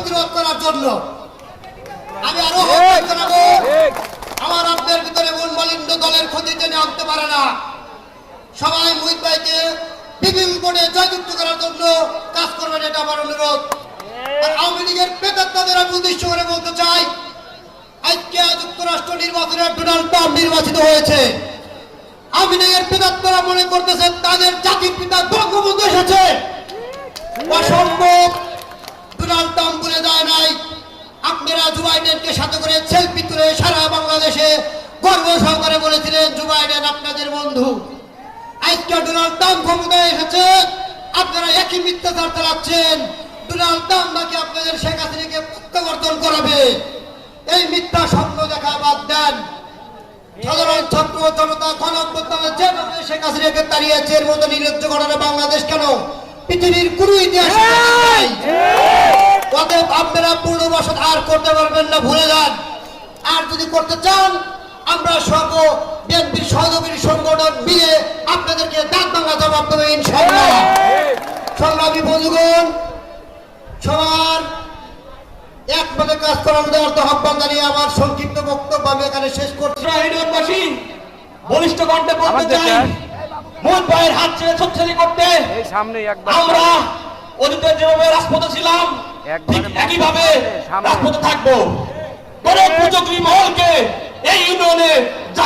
প্রতিরোধ করার জন্য। আমি আরো জানাবো, আমার আপনার ভিতরে মনমালিন্য দলের ক্ষতি টেনে আনতে পারে না। সবাই মুহিত ভাইকে বিপুল ভোটে জয়যুক্ত করার জন্য কাজ করবেন, এটা আমার অনুরোধ। আর আওয়ামী লীগের প্রেতাত্মাদের আমি উদ্দেশ্য করে বলতে চাই, আজকে যুক্তরাষ্ট্র নির্বাচনে ডোনাল্ড ট্রাম্প নির্বাচিত হয়েছে। আওয়ামী লীগের প্রেতাত্মারা মনে করতেছেন তাদের জাতির পিতা বঙ্গবন্ধু এসেছে। অসম্ভব, ডোনাল্ড ট্রাম্প বলে যায় নাই। আপনারা জো বাইডেনকে সাথে করে সেলফি তুলে সারা বাংলাদেশে গর্ব সহকারে বলেছিলেন জো বাইডেন আপনাদের বন্ধু। আজকে ডোনাল্ড ট্রাম্প ক্ষমতায় এসেছে, আপনারা একই মিথ্যাচার চালাচ্ছেন। ডোনাল্ড ট্রাম্প নাকি আপনাদের শেখ হাসিনাকে প্রত্যাবর্তন করাবে। এই মিথ্যা স্বপ্ন দেখা বাদ দেন। সাধারণ ছাত্র জনতা গণঅভ্যুত্থানে যেভাবে শেখ হাসিনাকে তাড়িয়েছে, এর মতো নির্লজ্জ ঘটনা বাংলাদেশ কেন পৃথিবীর কোন ইতিহাসে নাই। অতএব আপনারা পুনর্বাসন আর করতে পারবেন না, ভুলে যান। আর যদি করতে চান, আমরা সর্ব বিএনপির সহযোগী সংগঠন মিলে আপনাদেরকে দাঁত ভাঙা জবাব দেবো ইনশাআল্লাহ। সংগ্রামী বন্ধুগণ, সবার একভাবে কাজ করার দেওয়ার আহ্বান জানিয়ে আমার সংক্ষিপ্ত বক্তব্য আমি এখানে শেষ করছি। ইউনিয়নবাসী বলিষ্ঠ কণ্ঠে বলতে চাই, মূল ভাইয়ের হাত ছেড়ে শক্তিশালী করতে আমরা অতীতে যেভাবে রাজপথে ছিলাম ঠিক একইভাবে রাজপথে থাকবো। কোন কুচক্রী মহলকে এই ইউনিয়নে জায়গা